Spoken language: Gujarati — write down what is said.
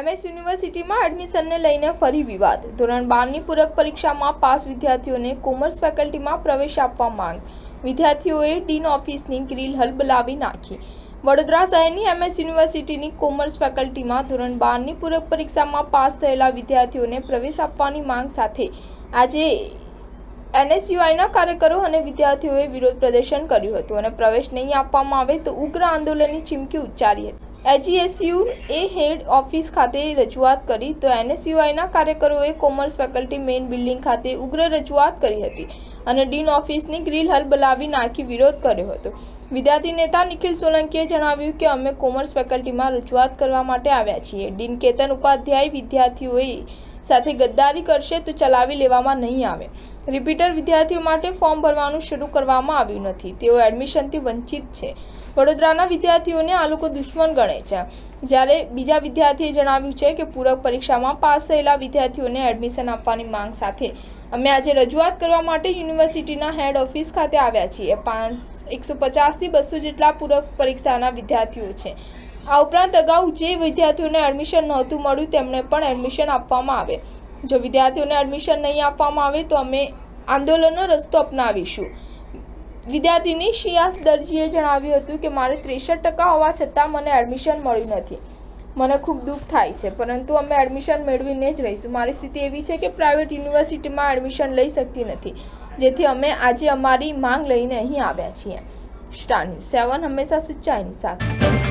MS યુનિવર્સિટીમાં એડમિશનને લઈને ફરી વિવાદ। ધોરણ 12ની પૂરક પરીક્ષામાં પાસ વિદ્યાર્થીઓને કોમર્સ ફેકલ્ટીમાં પ્રવેશ આપવા માંગ। વિદ્યાર્થીઓએ ડીન ઓફિસની ગ્રીલ હલબલાવી નાખી। વડોદરા શહેરની MS યુનિવર્સિટીની કોમર્સ ફેકલ્ટીમાં ધોરણ 12ની પૂરક પરીક્ષામાં પાસ થયેલા વિદ્યાર્થીઓને પ્રવેશ આપવાની માંગ સાથે આજે NSUIના કાર્યકરો અને વિદ્યાર્થીઓએ વિરોધ પ્રદર્શન કર્યું હતું અને પ્રવેશ નહીં આપવામાં આવે તો ઉગ્ર આંદોલનની ચીમકી ઉચ્ચારી હતી। AGSUએ હેડ ઓફિસ ખાતે રજૂઆત કરી તો NSUIના કાર્યકરોએ કોમર્સ ફેકલ્ટી મેઇન બિલ્ડિંગ ખાતે ઉગ્ર રજૂઆત કરી હતી અને ડીન ઓફિસની ગ્રીલ હલબલાવી નાખી વિરોધ કર્યો હતો। વિદ્યાર્થી નેતા નિખિલ સોલંકીએ જણાવ્યું કે અમે કોમર્સ ફેકલ્ટીમાં રજૂઆત કરવા માટે આવ્યા છીએ। ડીન કેતન ઉપાધ્યાય વિદ્યાર્થીઓએ સાથે ગદ્દારી કરશે તો ચલાવી લેવામાં નહીં આવે। રિપીટર વિદ્યાર્થીઓ માટે ફોર્મ ભરવાનું શરૂ કરવામાં આવ્યું નથી, તેઓ એડમિશનથી વંચિત છે। વડોદરાના વિદ્યાર્થીઓને આ લોકો દુશ્મન ગણે છે, જ્યારે બીજા વિદ્યાર્થીએ જણાવ્યું છે કે પૂરક પરીક્ષામાં પાસ થયેલા વિદ્યાર્થીઓને એડમિશન આપવાની માંગ સાથે અમે આજે રજૂઆત કરવા માટે યુનિવર્સિટીના હેડ ઓફિસ ખાતે આવ્યા છીએ। 150થી 200 જેટલા પૂરક પરીક્ષાના વિદ્યાર્થીઓ છે। આ ઉપરાંત અગાઉ જે વિદ્યાર્થીઓને એડમિશન નહોતું મળ્યું તેમને પણ એડમિશન આપવામાં આવે। જો વિદ્યાર્થીઓને એડમિશન નહીં આપવામાં આવે તો અમે આંદોલનનો રસ્તો અપનાવીશું। વિદ્યાર્થીની શિયાસ દરજીએ જણાવ્યું હતું કે મારે 63% હોવા છતાં મને એડમિશન મળ્યું નથી। મને ખૂબ દુઃખ થાય છે, પરંતુ અમે એડમિશન મેળવીને જ રહીશું। મારી સ્થિતિ એવી છે કે પ્રાઇવેટ યુનિવર્સિટીમાં એડમિશન લઈ શકતી નથી, જેથી અમે આજે અમારી માંગ લઈને અહીં આવ્યા છીએ। સ્ટાર ન્યૂઝ 7 હંમેશા સચ્ચાઈની સાથે।